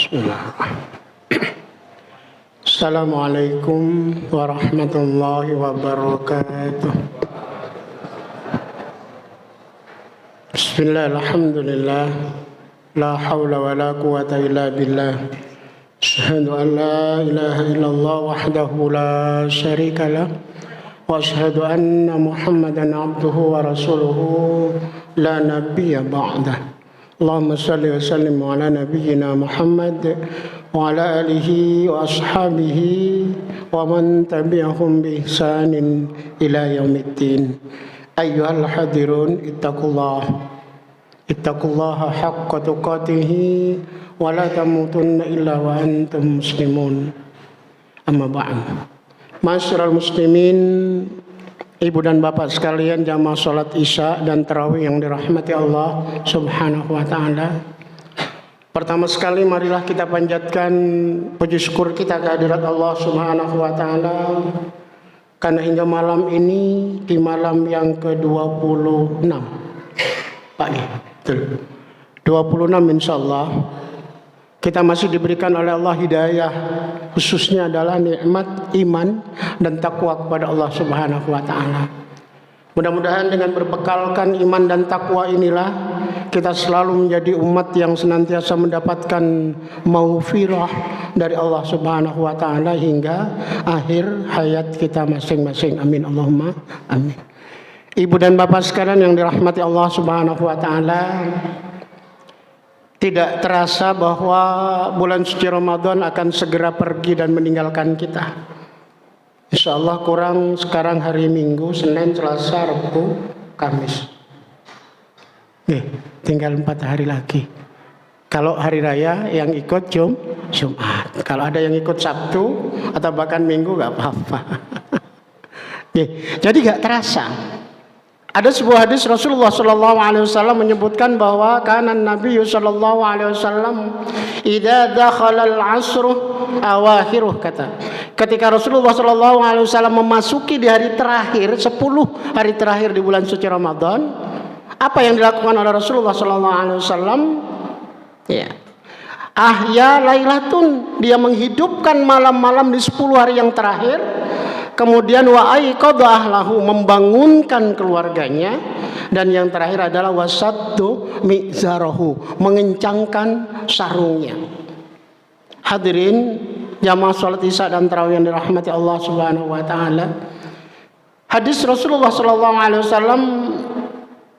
Bismillah. Assalamualaikum warahmatullahi wabarakatuh. Bismillah, alhamdulillah, la hawla wa la quwata illa billah. Asyhadu an la ilaha illallah wahdahu la syarika lah, wa asyhadu anna Muhammadan abduhu wa rasuluhu la nabiyya ba'dah. Allahumma salli wa sallim ala nabiyyina Muhammad wa ala alihi wa ashabihi wa man tabi'ahum bi ihsanin ila yaumiddin. Ayyuhal hadirun, ittaqullaha haqqa tuqatih wa la tamutunna illa wa antum muslimun. Amma ba'd. Ma'asyiral muslimin, ibu dan bapak sekalian, jamaah salat Isya dan tarawih yang dirahmati Allah Subhanahu wa taala. Pertama sekali marilah kita panjatkan puji syukur kita kehadirat Allah Subhanahu wa taala karena hingga malam ini, di malam yang ke-26 pagi, 26 insyaallah, kita masih diberikan oleh Allah hidayah, khususnya adalah nikmat iman dan takwa kepada Allah Subhanahu wa taala. Mudah-mudahan dengan berbekalkan iman dan takwa inilah kita selalu menjadi umat yang senantiasa mendapatkan maghfirah dari Allah Subhanahu wa taala hingga akhir hayat kita masing-masing. Amin Allahumma amin. Ibu dan bapak sekalian yang dirahmati Allah Subhanahu wa taala, tidak terasa bahwa bulan suci Ramadan akan segera pergi dan meninggalkan kita. Insyaallah kurang sekarang hari Minggu, Senin, Selasa, Rabu, Kamis. Tinggal 4 hari lagi. Kalau hari raya yang ikut Jumat. Kalau ada yang ikut Sabtu atau bahkan Minggu gak apa-apa. Jadi gak terasa. Ada sebuah hadis Rasulullah SAW menyebutkan bahwa kanan Nabi SAW idza dakhala al-'asru awakhiruh, kata. Ketika Rasulullah SAW memasuki di hari terakhir, 10 hari terakhir di bulan suci Ramadan, apa yang dilakukan oleh Rasulullah SAW? Ya. Ahya lailatun, dia menghidupkan malam-malam di 10 hari yang terakhir. Kemudian wa aiqadha ahlahu, membangunkan keluarganya, dan yang terakhir adalah wasaddu mizarahu, mengencangkan sarungnya. Hadirin jamaah salat Isya dan tarawih yang dirahmati Allah Subhanahu wa taala. Hadis Rasulullah SAW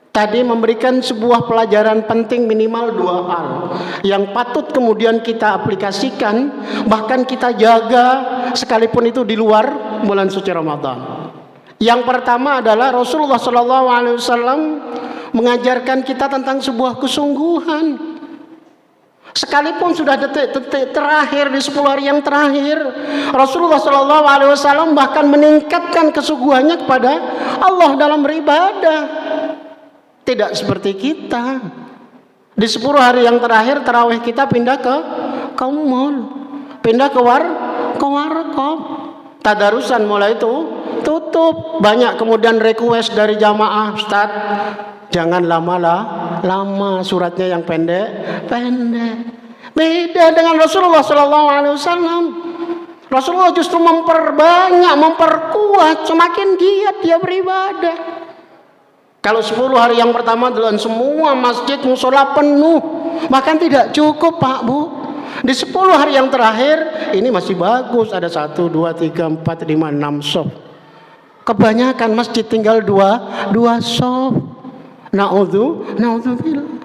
tadi memberikan sebuah pelajaran penting, minimal 2 hal yang patut kemudian kita aplikasikan, bahkan kita jaga sekalipun itu di luar bulan suci Ramadan. Yang pertama adalah Rasulullah SAW mengajarkan kita tentang sebuah kesungguhan. Sekalipun sudah detik-detik terakhir di 10 hari yang terakhir, Rasulullah SAW bahkan meningkatkan kesungguhannya kepada Allah dalam beribadah. Tidak seperti kita. Di 10 hari yang terakhir tarawih kita pindah ke mall, pindah ke warkop. Tadarusan mulai itu tutup. Banyak kemudian request dari jamaah, Ustaz, jangan lama, suratnya yang pendek. Beda dengan Rasulullah SAW. Rasulullah justru memperbanyak, memperkuat, semakin giat dia beribadah. Kalau 10 hari yang pertama dengan semua masjid musola penuh, bahkan tidak cukup Pak Bu. Di 10 hari yang terakhir ini masih bagus, ada 1, 2, 3, 4, 5, 6 shop. Kebanyakan masjid tinggal 2 shop. Na'udzubillah.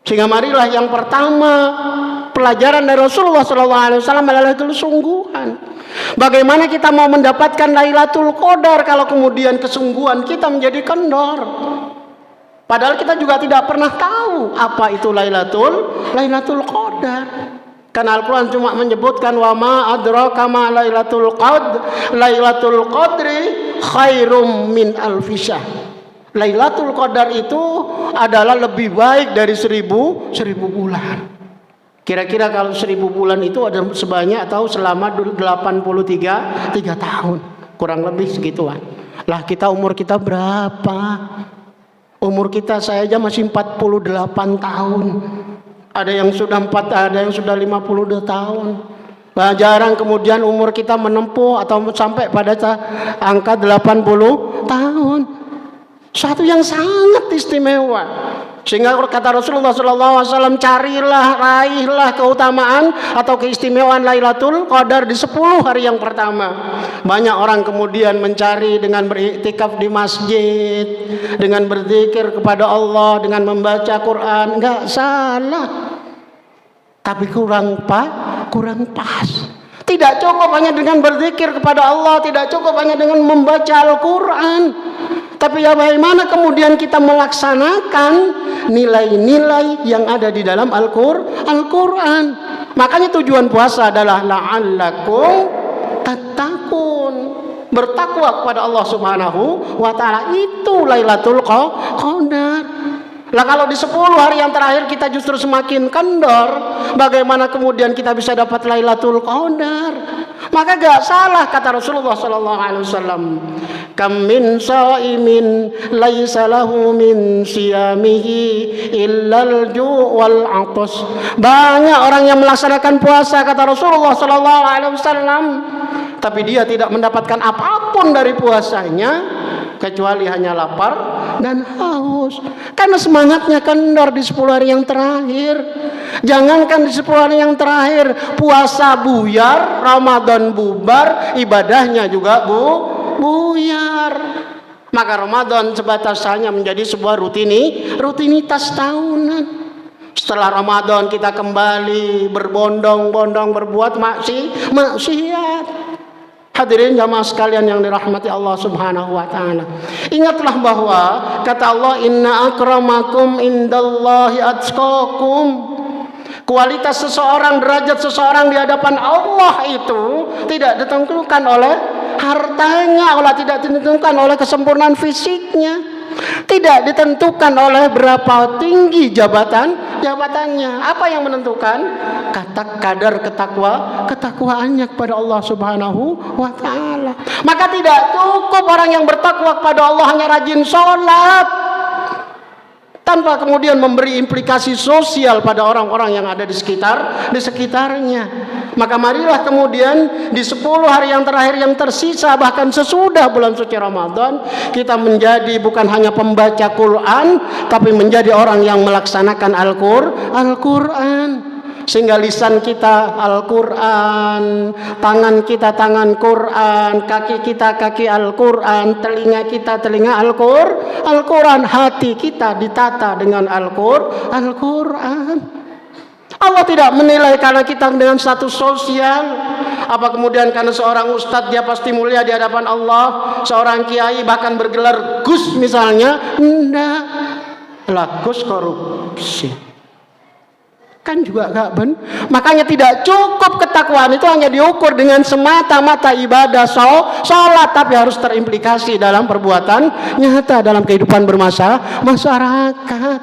Sehingga marilah yang pertama pelajaran dari Rasulullah SAW adalah kesungguhan. Bagaimana kita mau mendapatkan Lailatul Qadar kalau kemudian kesungguhan kita menjadi kendor? Padahal kita juga tidak pernah tahu apa itu Lailatul Qadar. Karena Al-Quran cuma menyebutkan wa ma adraka ma Lailatul Qadri khairum min alfi syahr. Lailatul Qadar itu adalah lebih baik dari 1000 bulan. Kira-kira kalau 1000 bulan itu ada sebanyak atau selama 83 tahun. Kurang lebih segituan. Lah kita umur kita berapa? Umur kita, saya aja masih 48 tahun. Ada yang sudah 4, ada yang sudah 52 tahun. Jarang kemudian umur kita menempuh atau sampai pada angka 80 tahun. Suatu yang sangat istimewa. Sehingga kata Rasulullah SAW, carilah, raihlah keutamaan atau keistimewaan Lailatul Qadar di 10 hari yang pertama. Banyak orang kemudian mencari dengan beriktikaf di masjid, dengan berzikir kepada Allah, dengan membaca Quran. Enggak salah. Tapi kurang pas. Tidak cukup hanya dengan berzikir kepada Allah, tidak cukup hanya dengan membaca Al-Quran. Tapi ya bagaimana kemudian kita melaksanakan nilai-nilai yang ada di dalam Al-Quran. Makanya tujuan puasa adalah la'allakum tattaqun, bertakwa kepada Allah Subhanahu wa ta'ala. Itu Lailatul Qadar. Lah kalau di 10 hari yang terakhir kita justru semakin kendor, bagaimana kemudian kita bisa dapat Lailatul Qadar? Maka gak salah kata Rasulullah SAW, kam min shaimin laisa lahu min siyamihi illal ju' wal 'atas. Banyak orang yang melaksanakan puasa kata Rasulullah SAW, tapi dia tidak mendapatkan apapun dari puasanya kecuali hanya lapar dan haus. Karena semangatnya kendor di 10 hari yang terakhir. Jangankan di 10 hari yang terakhir, puasa buyar, Ramadan bubar, ibadahnya juga buyar. Maka Ramadan sebatas hanya menjadi sebuah rutinitas tahunan. Setelah Ramadan kita kembali berbondong-bondong berbuat maksiat. Hadirin jamaah sekalian yang dirahmati Allah Subhanahu wa ta'ala. Ingatlah bahwa kata Allah, inna akramakum indallahi atqakum. Kualitas seseorang, derajat seseorang di hadapan Allah itu tidak ditentukan oleh hartanya, tidak ditentukan oleh kesempurnaan fisiknya, tidak ditentukan oleh berapa tinggi jabatannya. Apa yang menentukan? Kadar ketakwaannya kepada Allah Subhanahu wa ta'ala. Maka tidak cukup orang yang bertakwa kepada Allah hanya rajin sholat tanpa kemudian memberi implikasi sosial pada orang-orang yang ada di sekitarnya. Maka marilah kemudian di 10 hari yang terakhir yang tersisa, bahkan sesudah bulan suci Ramadan, kita menjadi bukan hanya pembaca Quran, tapi menjadi orang yang melaksanakan Al-Quran. Sehingga lisan kita Al-Quran, tangan kita tangan Quran, kaki kita kaki Al-Quran, telinga kita telinga Al-Quran, hati kita ditata dengan Al-Quran. Allah tidak menilai karena kita dengan status sosial. Apa kemudian karena seorang ustadz dia pasti mulia di hadapan Allah, seorang kiai bahkan bergelar Gus misalnya, enggak lah, Gus korupsi. Kan juga gak makanya tidak cukup ketakwaan itu hanya diukur dengan semata-mata ibadah sholat, tapi harus terimplikasi dalam perbuatan nyata dalam kehidupan masyarakat.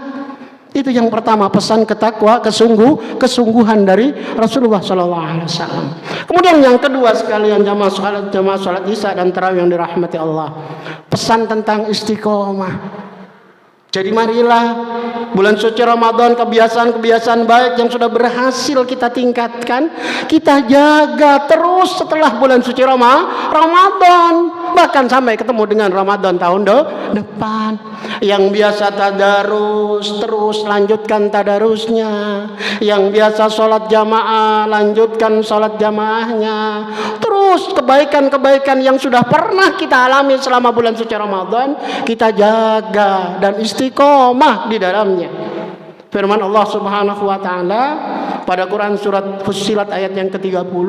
Itu yang pertama, pesan kesungguhan dari Rasulullah SAW. Kemudian yang kedua sekalian jamaah sholat isya dan tarawih yang dirahmati Allah, pesan tentang istiqomah. Jadi marilah bulan suci Ramadan, kebiasaan-kebiasaan baik yang sudah berhasil kita tingkatkan, kita jaga terus setelah bulan suci Ramadan, bahkan sampai ketemu dengan Ramadan tahun depan. Yang biasa tadarus, terus lanjutkan tadarusnya. Yang biasa sholat jamaah, lanjutkan sholat jamaahnya. Terus kebaikan-kebaikan yang sudah pernah kita alami selama bulan suci Ramadan, kita jaga dan istiqomah di dalamnya. Firman Allah Subhanahu wa ta'ala pada Quran surat Fussilat ayat yang ke-30,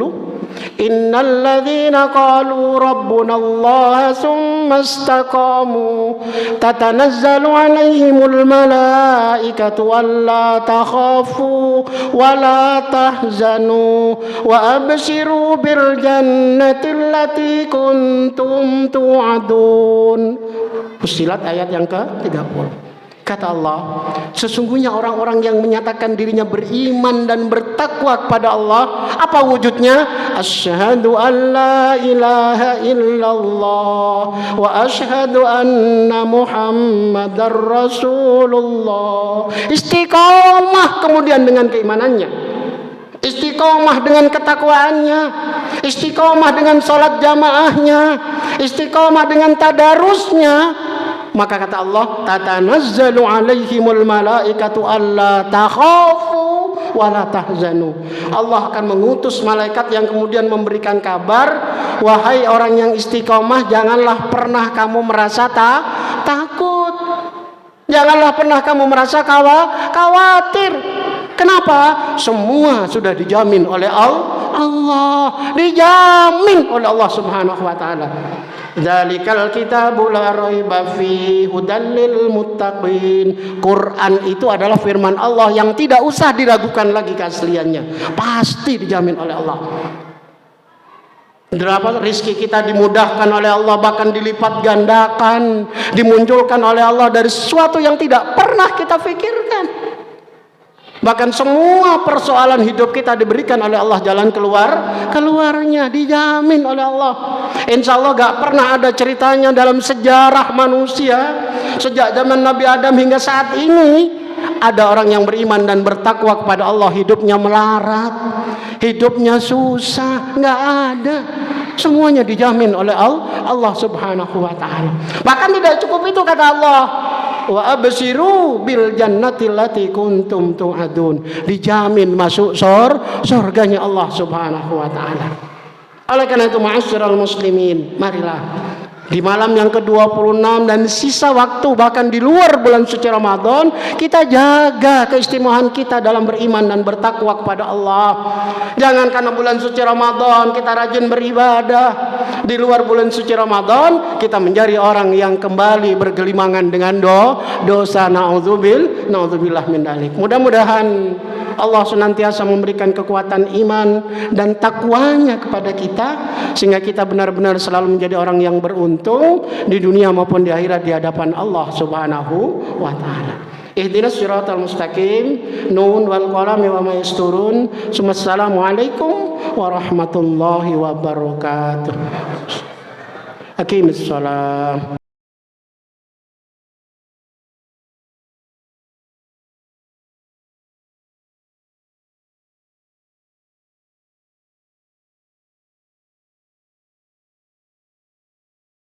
innal ladzina qalu rabbunallaha tsumma istaqamu tatanazzalu alaihimul malaikatu alla takhafu wa la tahzanu wa abshiru bil jannati allati kuntum tu'adun. Fussilat ayat yang ke-30. Kata Allah, sesungguhnya orang-orang yang menyatakan dirinya beriman dan bertakwa kepada Allah, apa wujudnya? Asyhadu an la ilaha illallah wa asyhadu anna Muhammadar Rasulullah. Istiqomah kemudian dengan keimanannya, istiqomah dengan ketakwaannya, istiqomah dengan sholat jamaahnya, istiqomah dengan tadarusnya. Maka kata Allah, tatanazzalu alaihimul malaikatu alla takhafu wa la tahzanu. Allah akan mengutus malaikat yang kemudian memberikan kabar, wahai orang yang istiqomah, janganlah pernah kamu merasa takut. Janganlah pernah kamu merasa khawatir. Kenapa? Semua sudah dijamin oleh Allah, dijamin oleh Allah Subhanahu wa taala. Dzalikal kitabu la raiba fihi hudal lil muttaqin. Quran itu adalah firman Allah yang tidak usah diragukan lagi keasliannya. Pasti dijamin oleh Allah. Berapa rizki kita dimudahkan oleh Allah, bahkan dilipat gandakan, dimunculkan oleh Allah dari sesuatu yang tidak pernah kita pikirkan. Bahkan semua persoalan hidup kita diberikan oleh Allah jalan keluarnya, dijamin oleh Allah. Insya Allah gak pernah ada ceritanya dalam sejarah manusia sejak zaman Nabi Adam hingga saat ini ada orang yang beriman dan bertakwa kepada Allah hidupnya melarat, hidupnya susah, gak ada. Semuanya dijamin oleh Allah Subhanahu wa taala. Bahkan tidak cukup itu, kata Allah, wa absiru bil jannati allati kuntum tu'adun. Dijamin masuk surganya Allah Subhanahu wa taala. Oleh karena itu, ma'asyiral muslimin, marilah di malam yang ke-26 dan sisa waktu bahkan di luar bulan suci Ramadan, kita jaga keistimewaan kita dalam beriman dan bertakwa kepada Allah. Jangan karena bulan suci Ramadan kita rajin beribadah, di luar bulan suci Ramadan kita menjadi orang yang kembali bergelimangan dengan dosa. Na'udzubillah min dzalik. Mudah-mudahan Allah senantiasa memberikan kekuatan iman dan takwanya kepada kita, sehingga kita benar-benar selalu menjadi orang yang beruntung di dunia maupun di akhirat di hadapan Allah Subhanahu wa taala. Ihdinas siratal mustaqim. Nun wal qalami wa ma yasturun. Assalamualaikum warahmatullahi wabarakatuh. Aqimis shalah.